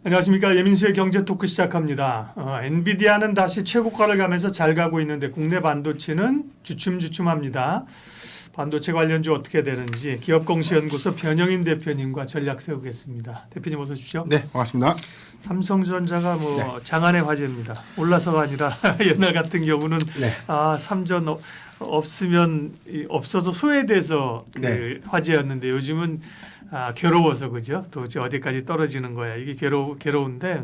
안녕하십니까. 예민수의 경제 토크 시작합니다. 엔비디아는 다시 최고가를 가면서 잘 가고 있는데 국내 반도체는 주춤주춤합니다. 반도체 관련주 어떻게 되는지 기업공시연구소 변영인 대표님과 전략 세우겠습니다. 대표님 어서 오십시오. 네, 반갑습니다. 삼성전자가 장안의 화제입니다. 올라서가 아니라 옛날 같은 경우는 삼전 없으면 없어서 소외돼서 화제였는데 요즘은 괴로워서 그죠? 도대체 어디까지 떨어지는 거야. 이게 괴로운데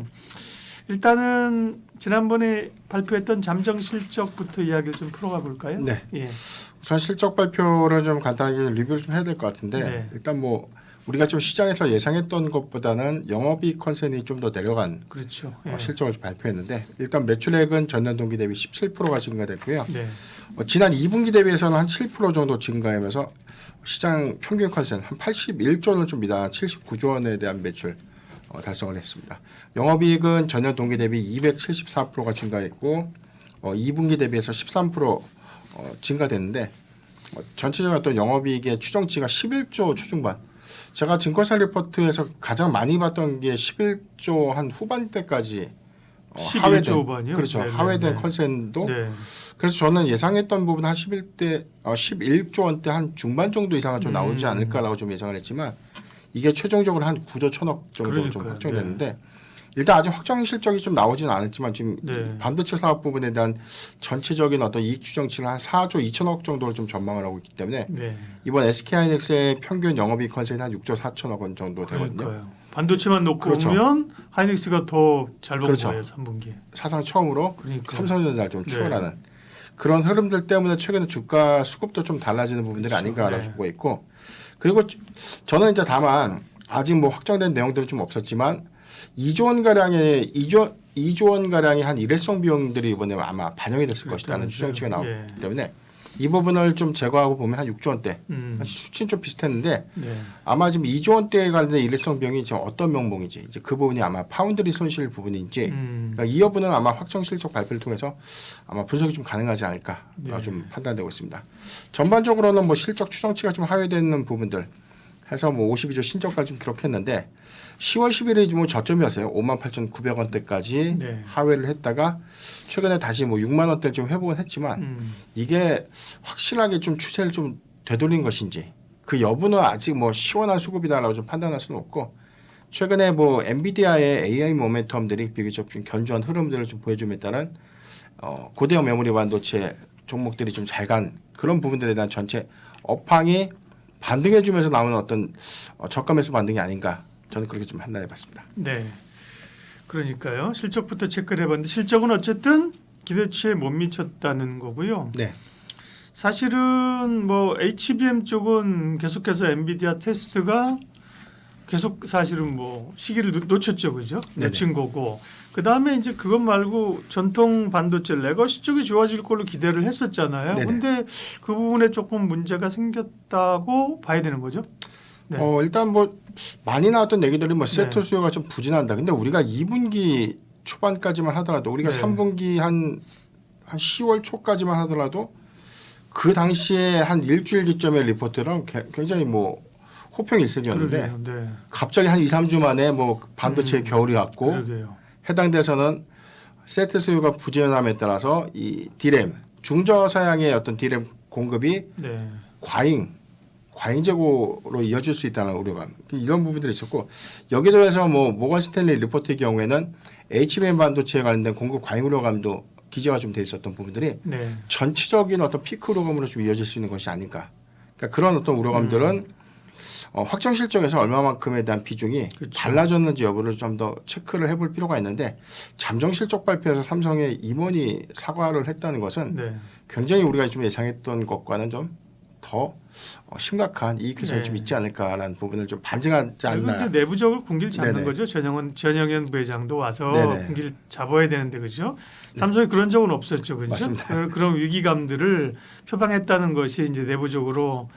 일단은 지난번에 발표했던 잠정 실적부터 이야기를 좀 풀어가 볼까요? 네. 예. 우선 실적 발표를 좀 간단하게 리뷰를 좀 해야 될 것 같은데 일단 우리가 좀 시장에서 예상했던 것보다는 영업이익 컨센이 좀 더 내려간 그렇죠. 실적을 좀 발표했는데 일단 매출액은 전년 동기 대비 17%가 증가됐고요. 네. 지난 2분기 대비해서는 한 7% 정도 증가하면서 시장 평균 컨센 한 81조 원을 좀 미달한 79조 원에 대한 매출 달성을 했습니다. 영업이익은 전년 동기 대비 274%가 증가했고 2분기 대비해서 13% 증가됐는데 전체적인 어떤 영업이익의 추정치가 11조 초중반. 제가 증권사 리포트에서 가장 많이 봤던 게 11조 한 후반대까지 11조 후반이요? 그렇죠. 네네. 하회된 컨센도. 네. 그래서 저는 예상했던 부분 한 11조 원대 한 중반 정도 이상은 좀 나오지 않을까라고 좀 예상을 했지만 이게 최종적으로 한 9조 1천억 정도로 좀 확정됐는데 일단 아직 확정 실적이 좀 나오지는 않았지만 지금 반도체 사업 부분에 대한 전체적인 어떤 이익 추정치를 한 4조 2천억 정도로 좀 전망을 하고 있기 때문에 이번 SK하이닉스의 평균 영업이익 컨센이 한 6조 4천억 원 정도 되거든요. 그러니까요. 반도체만 놓고 보면 하이닉스가 더 잘 본 거예요. 3분기에. 사상 처음으로 삼성전자를 좀 추월하는 그런 흐름들 때문에 최근에 주가 수급도 좀 달라지는 부분들이 아닌가라고 보고 있고 그리고 저는 이제 다만 아직 확정된 내용들은 좀 없었지만 2조 원 가량의 2조 원 가량의 한 일회성 비용들이 이번에 아마 반영이 됐을 것이라는 추정치가 나오기 때문에 이 부분을 좀 제거하고 보면 한 6조 원대 수치는 좀 비슷했는데 아마 지금 2조 원대에 관련된 일회성 비용이 지금 어떤 명목인지 이제 그 부분이 아마 파운드리 손실 부분인지 그러니까 이 여부는 아마 확정 실적 발표를 통해서 아마 분석이 좀 가능하지 않을까 좀 판단되고 있습니다. 전반적으로는 실적 추정치가 좀 하회되는 부분들 해서 52조 신저가를 좀 기록했는데 10월 10일에 저점이었어요. 58,900원대까지 하회를 했다가 최근에 다시 6만 원대 좀 회복은 했지만 이게 확실하게 좀 추세를 좀 되돌린 것인지 그 여부는 아직 시원한 수급이다라고 좀 판단할 수는 없고 최근에 엔비디아의 AI 모멘텀들이 비교적 좀 견조한 흐름들을 좀 보여줌에 따른 고대형 메모리 반도체 종목들이 좀 잘 간 그런 부분들에 대한 전체 업황이 반등해주면서 나오는 어떤 저가 매수 반등이 아닌가 저는 그렇게 좀 판단해봤습니다. 네, 그러니까요. 실적부터 체크를 해봤는데 실적은 어쨌든 기대치에 못 미쳤다는 거고요. 네. 사실은 HBM 쪽은 계속해서 엔비디아 테스트가 계속 사실은 시기를 놓쳤죠, 그죠? 놓친 거고. 그 다음에 이제 그것 말고 전통 반도체 레거시 쪽이 좋아질 걸로 기대를 했었잖아요. 그런데 그 부분에 조금 문제가 생겼다고 봐야 되는 거죠. 네. 일단 많이 나왔던 얘기들이 세트 수요가 좀 부진한다. 근데 우리가 2분기 초반까지만 하더라도 우리가 3분기 한 10월 초까지만 하더라도 그 당시에 한 일주일 기점의 리포트랑 굉장히 호평 일색이었는데 갑자기 한 2, 3주 만에 반도체의 겨울이 왔고 해당 데서는 세트 수요가 부진함에 따라서 이 디램 중저사양의 어떤 디램 공급이 과잉 재고로 이어질 수 있다는 우려감 이런 부분들이 있었고 여기에 대해서 모건 스탠리 리포트의 경우에는 HBM 반도체에 관련된 공급 과잉 우려감도 기재가 좀 돼 있었던 부분들이 전체적인 어떤 피크 우려감으로 좀 이어질 수 있는 것이 아닌가. 그러니까 그런 어떤 우려감들은 확정 실적에서 얼마만큼에 대한 비중이 달라졌는지 여부를 좀 더 체크를 해볼 필요가 있는데 잠정 실적 발표에서 삼성의 임원이 사과를 했다는 것은 굉장히 우리가 좀 예상했던 것과는 좀 더 심각한 이익 개선이 좀 있지 않을까라는 부분을 좀 반증하지 않나. 그런데 내부적으로 군기를 잡는 거죠. 전영현 부회장도 와서 군기를 잡아야 되는데 그죠? 삼성이 그런 적은 없었죠, 그죠? 맞습니다. 그런 위기감들을 표방했다는 것이 이제 내부적으로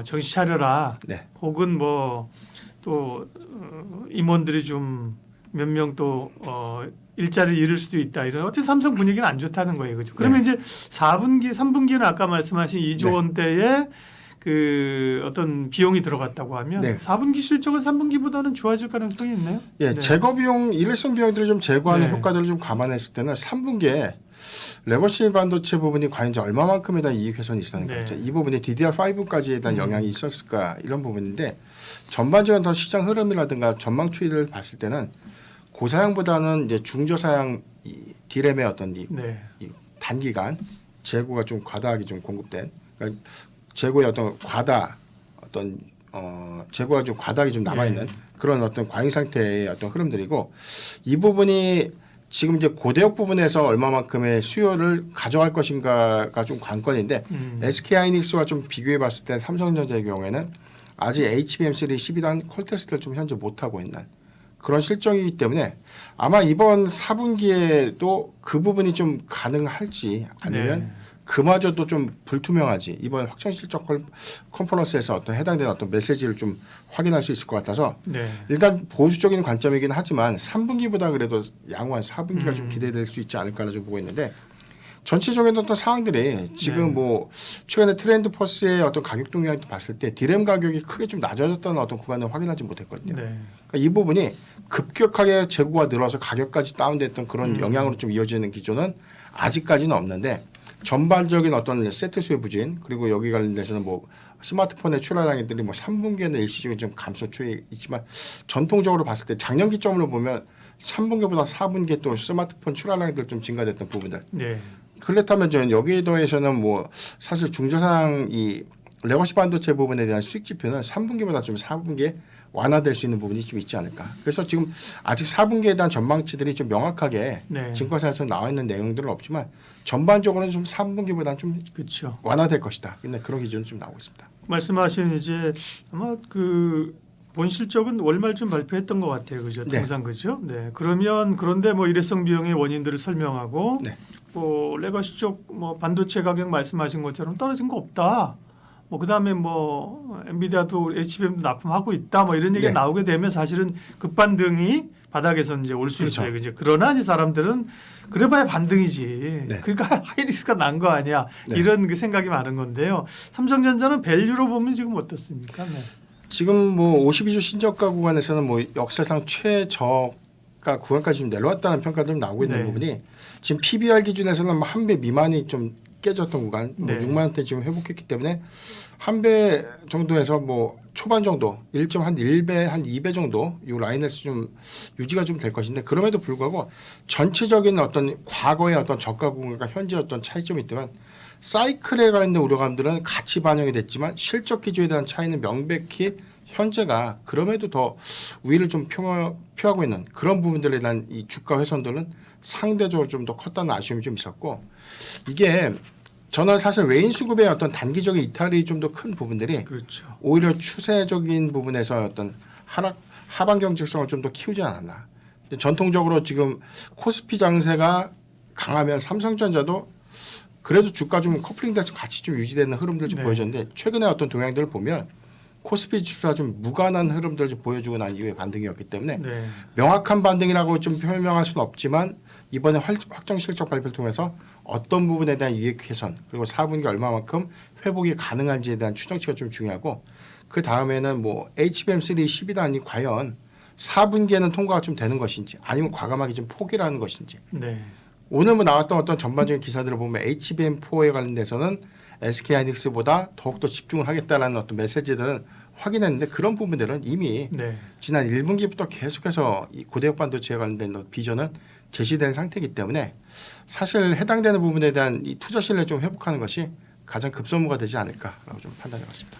정신 차려라. 혹은 또 임원들이 좀 몇 명 또 일자리를 잃을 수도 있다. 이런 어쨌든 삼성 분위기는 안 좋다는 거예요. 그죠? 그러면 이제 3분기는 아까 말씀하신 2조 원대의 그 어떤 비용이 들어갔다고 하면 네. 4분기 실적은 3분기보다는 좋아질 가능성이 있나요? 예, 네. 제거 비용, 일회성 비용들을 좀 제거하는 네. 효과들을 좀 감안했을 때는 3분기에 레버시 반도체 부분이 과연 이제 얼마만큼에 대한 이익 훼손이 있었는가, 네. 이 부분이 DDR5까지에 대한 영향이 있었을까 이런 부분인데 전반적인 더 시장 흐름이라든가 전망 추이를 봤을 때는 고사양보다는 이제 중저사양 이 디램의 어떤 이 네. 단기간 재고가 좀 과다하게 좀 공급된, 그러니까 재고의 어떤 재고가 좀 과다하게 좀 남아 있는 그런 어떤 과잉 상태의 어떤 흐름들이고, 이 부분이 지금 이제 고대역 부분에서 얼마만큼의 수요를 가져갈 것인가가 좀 관건인데 SK하이닉스와 좀 비교해 봤을 때 삼성전자의 경우에는 아직 HBM3 12단 콜 테스트를 좀 현재 못 하고 있는 그런 실정이기 때문에 아마 이번 4분기에도 그 부분이 좀 가능할지 아니면 네. 그마저도 좀 불투명하지, 이번 확정 실적 컨퍼런스에서 어떤 해당되는 어떤 메시지를 좀 확인할 수 있을 것 같아서 네. 일단 보수적인 관점이긴 하지만 3분기보다 그래도 양호한 4분기가 좀 기대될 수 있지 않을까를 좀 보고 있는데, 전체적인 어떤 상황들이 지금 네. 뭐 최근에 트렌드 퍼스의 어떤 가격 동향도 봤을 때 디램 가격이 크게 좀 낮아졌다는 어떤 구간을 확인하지 못했거든요. 네. 그러니까 이 부분이 급격하게 재고가 늘어서 가격까지 다운됐던 그런 영향으로 좀 이어지는 기조는 아직까지는 없는데, 전반적인 어떤 세트 수요 부진, 그리고 여기 관련돼서는 뭐 스마트폰의 출하량들이 뭐 3분기에는 일시적인 좀 감소 추이 있지만 전통적으로 봤을 때 작년 기점으로 보면 3분기보다 4분기에 또 스마트폰 출하량들 좀 증가됐던 부분들. 네. 그렇다면 저는 여기에 더해서는 뭐 사실 중저상 이 레거시 반도체 부분에 대한 수익 지표는 3분기보다 좀 4분기에 완화될 수 있는 부분이 좀 있지 않을까. 그래서 지금 아직 4분기에 대한 전망치들이 좀 명확하게 네. 증권사에서 나와 있는 내용들은 없지만 전반적으로는 좀 3분기보다는 좀 그렇죠. 완화될 것이다. 근데 그런 기준은 좀 나오고 있습니다. 말씀하신 이제 아마 그 본 실적은 월말쯤 발표했던 것 같아요, 그죠? 네. 통상 그죠? 네. 그러면 그런데 뭐 일회성 비용의 원인들을 설명하고 네. 뭐 레거시 쪽 뭐 반도체 가격 말씀하신 것처럼 떨어진 거 없다. 뭐 그다음에 뭐 엔비디아도 HBM도 납품하고 있다. 뭐 이런 얘기가 네. 나오게 되면 사실은 급반등이 바닥에서 이제 올 수 그렇죠. 있어요. 그죠? 그러나 이 사람들은 그래봐야 반등이지. 네. 그러니까 하이닉스가 난 거 아니야. 네. 이런 그 생각이 많은 건데요. 삼성전자는 밸류로 보면 지금 어떻습니까? 네. 지금 뭐 52주 신저가 구간에서는 뭐 역사상 최저가 구간까지 좀 내려왔다는 평가도 나오고 있는 네. 부분이, 지금 PBR 기준에서는 뭐 한 배 미만이 좀 깨졌던 구간, 뭐 네. 6만 원대 지금 회복했기 때문에 한 배 정도에서 뭐 초반 정도 1.1배 한 2배 정도 이 라인에서 좀 유지가 좀 될 것인데, 그럼에도 불구하고 전체적인 어떤 과거의 어떤 저가 구간과 현재 어떤 차이점이 있지만 사이클에 관련된 우려감들은 같이 반영이 됐지만 실적 기조에 대한 차이는 명백히 현재가 그럼에도 더 우위를 좀 표하고 있는 그런 부분들에 대한 이 주가 훼손들은 상대적으로 좀 더 컸다는 아쉬움이 좀 있었고, 이게 저는 사실 외인 수급의 어떤 단기적인 이탈이 좀 더 큰 부분들이 그렇죠. 오히려 추세적인 부분에서 어떤 하방 경직성을 좀 더 키우지 않았나. 전통적으로 지금 코스피 장세가 강하면 삼성전자도 그래도 주가 좀 커플링돼서 같이 좀 유지되는 흐름들 좀 네. 보여줬는데, 최근에 어떤 동향들을 보면 코스피 지수가 좀 무관한 흐름들을 좀 보여주고 난 이후의 반등이었기 때문에 네. 명확한 반등이라고 좀 표명할 수는 없지만 이번에 확정 실적 발표를 통해서 어떤 부분에 대한 이익 개선, 그리고 4분기 얼마만큼 회복이 가능한지에 대한 추정치가 좀 중요하고, 그 다음에는 뭐 HBM3 12단이 과연 4분기에는 통과가 좀 되는 것인지 아니면 과감하게 좀 포기를 하는 것인지. 네. 오늘 뭐 나왔던 어떤 전반적인 기사들을 보면 HBM4에 관련돼서는 SK하이닉스보다 더욱더 집중을 하겠다라는 어떤 메시지들은 확인했는데, 그런 부분들은 이미 네. 지난 1분기부터 계속해서 이 고대역 반도체에 관련된 비전은 제시된 상태이기 때문에 사실 해당되는 부분에 대한 이 투자 신뢰를 좀 회복하는 것이 가장 급선무가 되지 않을까라고 좀 판단해봤습니다.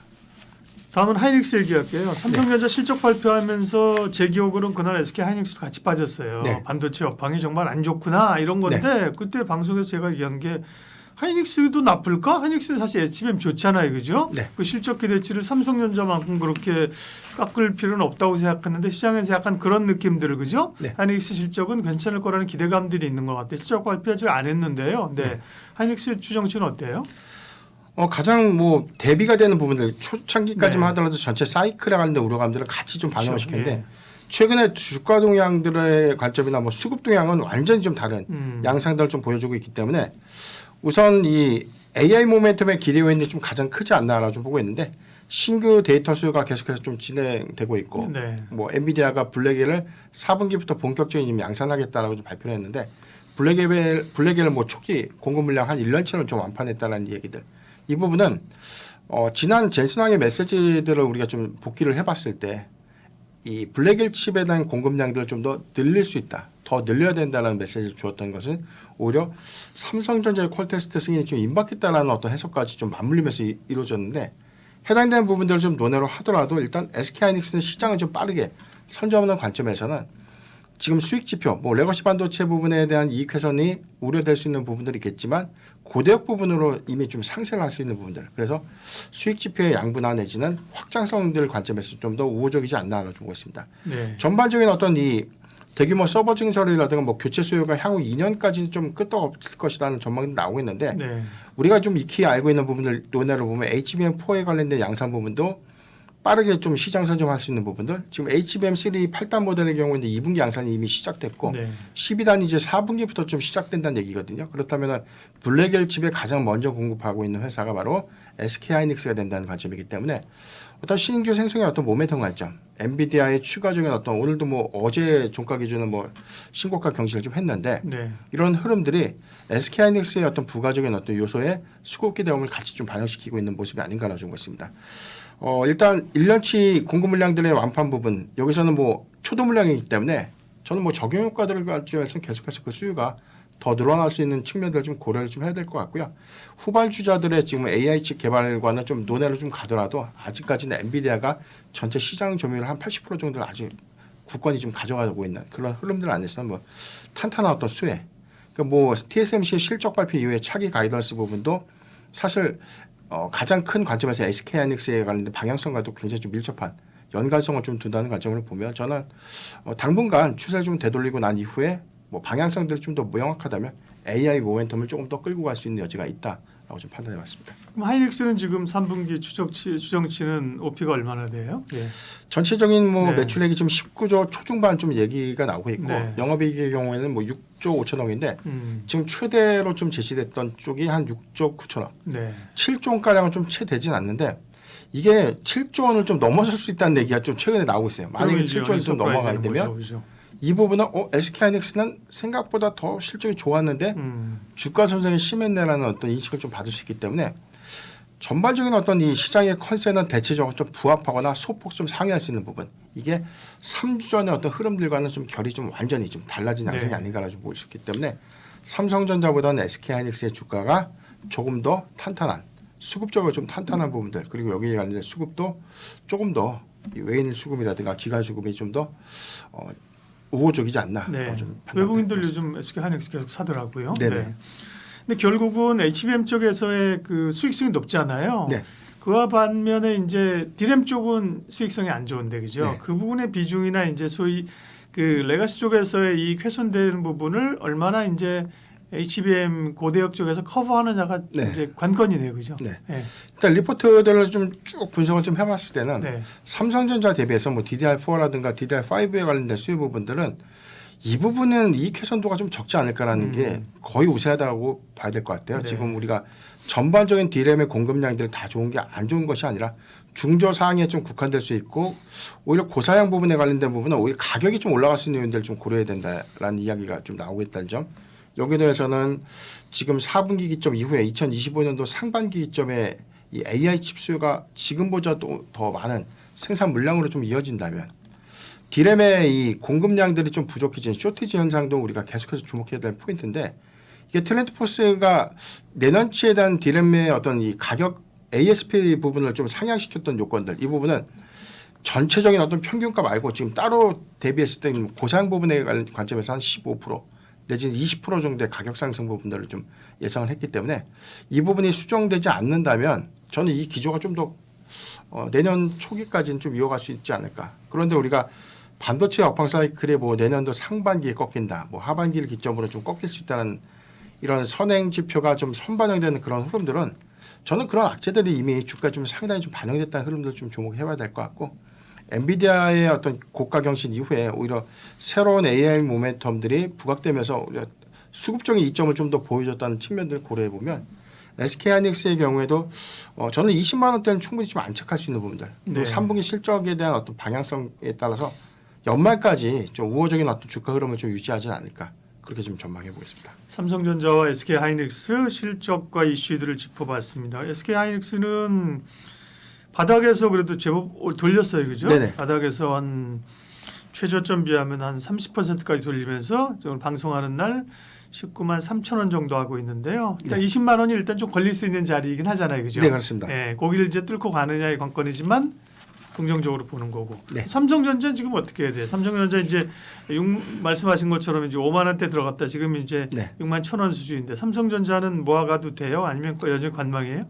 다음은 하이닉스 얘기할게요. 삼성전자 실적 발표하면서 제 기억으로는 그날 SK 하이닉스도 같이 빠졌어요. 네. 반도체 여방이 정말 안 좋구나 이런 건데 그때 방송에서 제가 얘기한 게 하이닉스도 나쁠까? 하이닉스는 사실 HBM 좋잖아요, 그죠? 네. 그 실적 기대치를 삼성전자만큼 그렇게 깎을 필요는 없다고 생각했는데 시장에서 약간 그런 느낌들을, 그죠? 네. 하이닉스 실적은 괜찮을 거라는 기대감들이 있는 것 같아요. 실적 발표 아직 안 했는데요. 네. 네. 하이닉스 추정치는 어때요? 가장 뭐 대비가 되는 부분들 초창기까지만 네. 하더라도 전체 사이클에 관련된 우려감들을 같이 좀 반영을 그렇죠. 시켰는데, 예. 최근에 주가 동향들의 관점이나 뭐 수급 동향은 완전히 좀 다른 음. 양상들을 좀 보여주고 있기 때문에 우선 이 AI 모멘텀의 기대 요인이 좀 가장 크지 않나라고 좀 보고 있는데 신규 데이터 수요가 계속해서 좀 진행되고 있고 네. 뭐 엔비디아가 블랙엘을 4분기부터 본격적인 양산하겠다라고 좀 발표를 했는데 블랙엘 뭐 초기 공급 물량 한 1년치는 좀 완판했다라는 얘기들 이 부분은 지난 젠슨왕의 메시지들을 우리가 좀 복기를 해봤을 때 이 블랙엘 칩에 대한 공급량들을 좀 더 늘릴 수 있다. 더 늘려야 된다는 메시지를 주었던 것은 오히려 삼성전자의 콜 테스트 승인이 좀 임박했다라는 어떤 해석까지 좀 맞물리면서 이루어졌는데 해당되는 부분들을 좀 논의로 하더라도 일단 SK하이닉스는 시장을 좀 빠르게 선점하는 관점에서는 지금 수익 지표, 뭐 레거시 반도체 부분에 대한 이익 훼손이 우려될 수 있는 부분들이 있겠지만 고대역 부분으로 이미 좀 상승을 할 수 있는 부분들. 그래서 수익 지표의 양분화 내지는 확장성들 관점에서 좀 더 우호적이지 않나라고 보고 있습니다. 네. 전반적인 어떤 이 대규모 서버 증설이라든가 뭐 교체 수요가 향후 2년까지 좀 끄떡없을 것이라는 전망이 나오고 있는데 네. 우리가 좀 익히 알고 있는 부분을 논의를 보면 HBM4에 관련된 양산 부분도 빠르게 좀 시장 선점할 수 있는 부분들 지금 HBM3 8단 모델의 경우에는 2분기 양산이 이미 시작됐고 네. 12단 이제 4분기부터 좀 시작된다는 얘기거든요. 그렇다면 블랙엘 칩에 가장 먼저 공급하고 있는 회사가 바로 SK하이닉스가 된다는 관점이기 때문에 어떤 신규 생성의 어떤 모멘텀 관점, 엔비디아의 추가적인 어떤 오늘도 뭐 어제 종가 기준은 뭐 신고가 경신을 좀 했는데 네. 이런 흐름들이 SK하이닉스의 어떤 부가적인 어떤 요소의 수급 기대감을 같이 좀 반영시키고 있는 모습이 아닌가라고 보고 있습니다. 일단 1년치 공급 물량들의 완판 부분 여기서는 뭐 초도 물량이기 때문에 저는 뭐 적용 효과들을 가지고서 계속해서 그 수요가 더 늘어날 수 있는 측면들을 좀 고려를 좀 해야 될 것 같고요. 후발주자들의 지금 AI 칩 개발과는 좀 논의를 좀 가더라도 아직까지는 엔비디아가 전체 시장 점유율 한 80% 정도를 아직 국권이 좀 가져가고 있는 그런 흐름들 안에서는 뭐 탄탄한 어떤 수혜. 그러니까 뭐 TSMC의 실적 발표 이후에 차기 가이던스 부분도 사실 가장 큰 관점에서 SK하이닉스에 관련된 방향성과도 굉장히 좀 밀접한 연관성을 좀 둔다는 관점으로 보면 저는 당분간 추세를 좀 되돌리고 난 이후에 뭐 방향성들이 좀 더 명확하다면 AI 모멘텀을 조금 더 끌고 갈 수 있는 여지가 있다라고 좀 판단해봤습니다. 그럼 하이닉스는 지금 3분기 추정치는 OP가 얼마나 돼요? 예. 전체적인 뭐 네. 매출액이 지금 19조 초중반 좀 얘기가 나오고 있고 네. 영업이익의 경우에는 뭐 6조 5천억인데 지금 최대로 좀 제시됐던 쪽이 한 6조 9천억, 네. 7조 가량은 좀 채 되진 않는데 이게 7조 원을 좀 넘어설 수 있다는 얘기가 좀 최근에 나오고 있어요. 만약에 7조 원이 좀 넘어가게 되면 그죠. 이 부분은 SK하이닉스는 생각보다 더 실적이 좋았는데 주가 손상이 심했네라는 어떤 인식을 좀 받을 수 있기 때문에 전반적인 어떤 이 시장의 컨셉은 대체적으로 좀 부합하거나 소폭 좀 상회할 수 있는 부분 이게 3주 전의 어떤 흐름들과는 좀 결이 좀 완전히 좀 달라진 양상이 네. 아닌가라고 볼 수 있기 때문에 삼성전자보다는 SK하이닉스의 주가가 조금 더 탄탄한 수급적으로 좀 탄탄한 부분들 그리고 여기에 관련된 수급도 조금 더 외인 수급이라든가 기관 수급이 좀 더 우호적이지 않나. 네. 좀 외국인들 요즘 SK하이닉스 계속 사더라고요. 네네. 네. 근데 결국은 HBM 쪽에서의 그 수익성이 높잖아요. 네. 그와 반면에 이제 디램 쪽은 수익성이 안 좋은데 그죠? 네. 그 부분의 비중이나 이제 소위 그 레가시 쪽에서의 이 훼손되는 부분을 얼마나 이제 HBM 고대역 쪽에서 커버하느냐가 네. 이제 관건이네요, 그죠? 네. 네. 일단 리포트들을 좀 쭉 분석을 좀 해봤을 때는 네. 삼성전자 대비해서 뭐 DDR4라든가 DDR5에 관련된 수요 부분들은 이 부분은 이익 훼손도가 좀 적지 않을까라는 게 거의 우세하다고 봐야 될 것 같아요. 네. 지금 우리가 전반적인 D램의 공급량들이 다 좋은 게 안 좋은 것이 아니라 중저상에 좀 국한될 수 있고 오히려 고사양 부분에 관련된 부분은 오히려 가격이 좀 올라갈 수 있는 요인들을 좀 고려해야 된다라는 이야기가 좀 나오고 있다는 점. 여기에 대해서는 지금 4분기 기점 이후에 2025년도 상반기 기점에 이 AI 칩 수요가 지금보다 더 많은 생산 물량으로 좀 이어진다면 디램의 이 공급량들이 좀 부족해진 쇼티지 현상도 우리가 계속해서 주목해야 될 포인트인데 이게 트렌드포스가 내년치에 대한 디램의 어떤 이 가격 ASP 부분을 좀 상향시켰던 요건들 이 부분은 전체적인 어떤 평균가 말고 지금 따로 대비했을 때 고사양 부분에 관점에서 한 15% 내지는 20% 정도의 가격 상승 부분들을 좀 예상을 했기 때문에 이 부분이 수정되지 않는다면 저는 이 기조가 좀 더 내년 초기까지는 좀 이어갈 수 있지 않을까. 그런데 우리가 반도체 업황 사이클이 뭐 내년도 상반기에 꺾인다, 뭐 하반기를 기점으로 좀 꺾일 수 있다는 이런 선행 지표가 좀 선반영되는 그런 흐름들은 저는 그런 악재들이 이미 주가에 좀 상당히 좀 반영됐다는 흐름들 좀 주목해봐야 될 것 같고 엔비디아의 어떤 고가 경신 이후에 오히려 새로운 AI 모멘텀들이 부각되면서 오히려 수급적인 이점을 좀 더 보여줬다는 측면들을 고려해 보면 SK하이닉스의 경우에도 저는 20만 원대는 충분히 좀 안착할 수 있는 부분들. 또 네. 3분기 실적에 대한 어떤 방향성에 따라서 연말까지 좀 우호적인 어떤 주가 흐름을 좀 유지하지 않을까 그렇게 좀 전망해 보겠습니다. 삼성전자와 SK하이닉스 실적과 이슈들을 짚어봤습니다. SK하이닉스는 바닥에서 그래도 제법 돌렸어요, 그죠? 네네. 바닥에서 한 최저점 비하면 한 30%까지 돌리면서 오늘 방송하는 날 19만 3천 원 정도 하고 있는데요. 일단 네. 20만 원이 일단 좀 걸릴 수 있는 자리이긴 하잖아요, 그죠? 네, 그렇습니다. 네, 거기를 이제 뚫고 가느냐의 관건이지만 긍정적으로 보는 거고. 네. 삼성전자 지금 어떻게 해야 돼요? 삼성전자 이제 말씀하신 것처럼 이제 5만 원대 들어갔다 지금 이제 네. 6만 1천 원 수준인데 삼성전자는 모아가도 돼요? 아니면 여전히 관망이에요?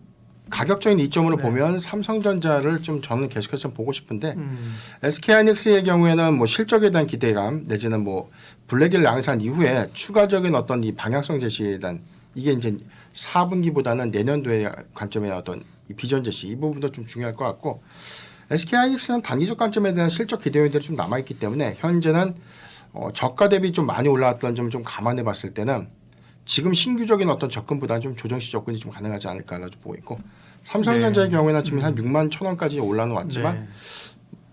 가격적인 이점으로 네. 보면 삼성전자를 좀 저는 계속해서 좀 보고 싶은데 SK하이닉스의 경우에는 뭐 실적에 대한 기대감 내지는 뭐 블랙일 양산 이후에 추가적인 어떤 이 방향성 제시에 대한 이게 이제 4분기보다는 내년도의 관점의 어떤 이 비전 제시 이 부분도 좀 중요할 것 같고 SK하이닉스는 단기적 관점에 대한 실적 기대 요인들이 좀 남아 있기 때문에 현재는 저가 대비 좀 많이 올라왔던 점 좀 감안해 봤을 때는 지금 신규적인 어떤 접근보다는 좀 조정시 접근이 좀 가능하지 않을까라고 보고 있고 삼성전자의 네. 경우에는 지금 한 6만 1천 원까지 올라는 왔지만 네.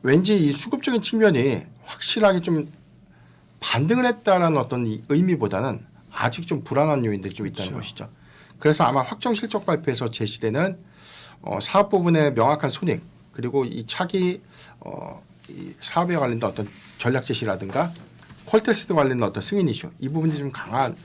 왠지 이 수급적인 측면이 확실하게 좀 반등을 했다라는 어떤 이 의미보다는 아직 좀 불안한 요인들이 좀 있다는 그렇죠. 것이죠. 그래서 아마 확정 실적 발표에서 제시되는 사업 부분의 명확한 손익 그리고 이 차기 이 사업에 관련된 어떤 전략 제시라든가 퀄테스트 관련된 어떤 승인 이슈 이 부분이 좀 가장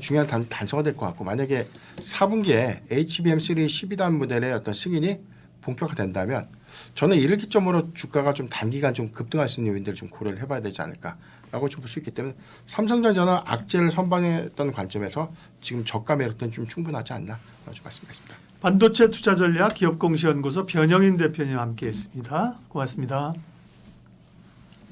중요한 단서가 될 것 같고 만약에 4분기에 HBM3 12단 모델의 어떤 승인이 본격화된다면 저는 이를 기점으로 주가가 좀 단기간 좀 급등할 수 있는 요인들을 좀 고려를 해봐야 되지 않을까라고 좀 볼 수 있기 때문에 삼성전자는 악재를 선반했던 관점에서 지금 저가 매력도는 좀 충분하지 않나라고 좀 말씀드리겠습니다. 반도체 투자 전략 기업공시연구소 변영인 대표님 함께했습니다. 고맙습니다.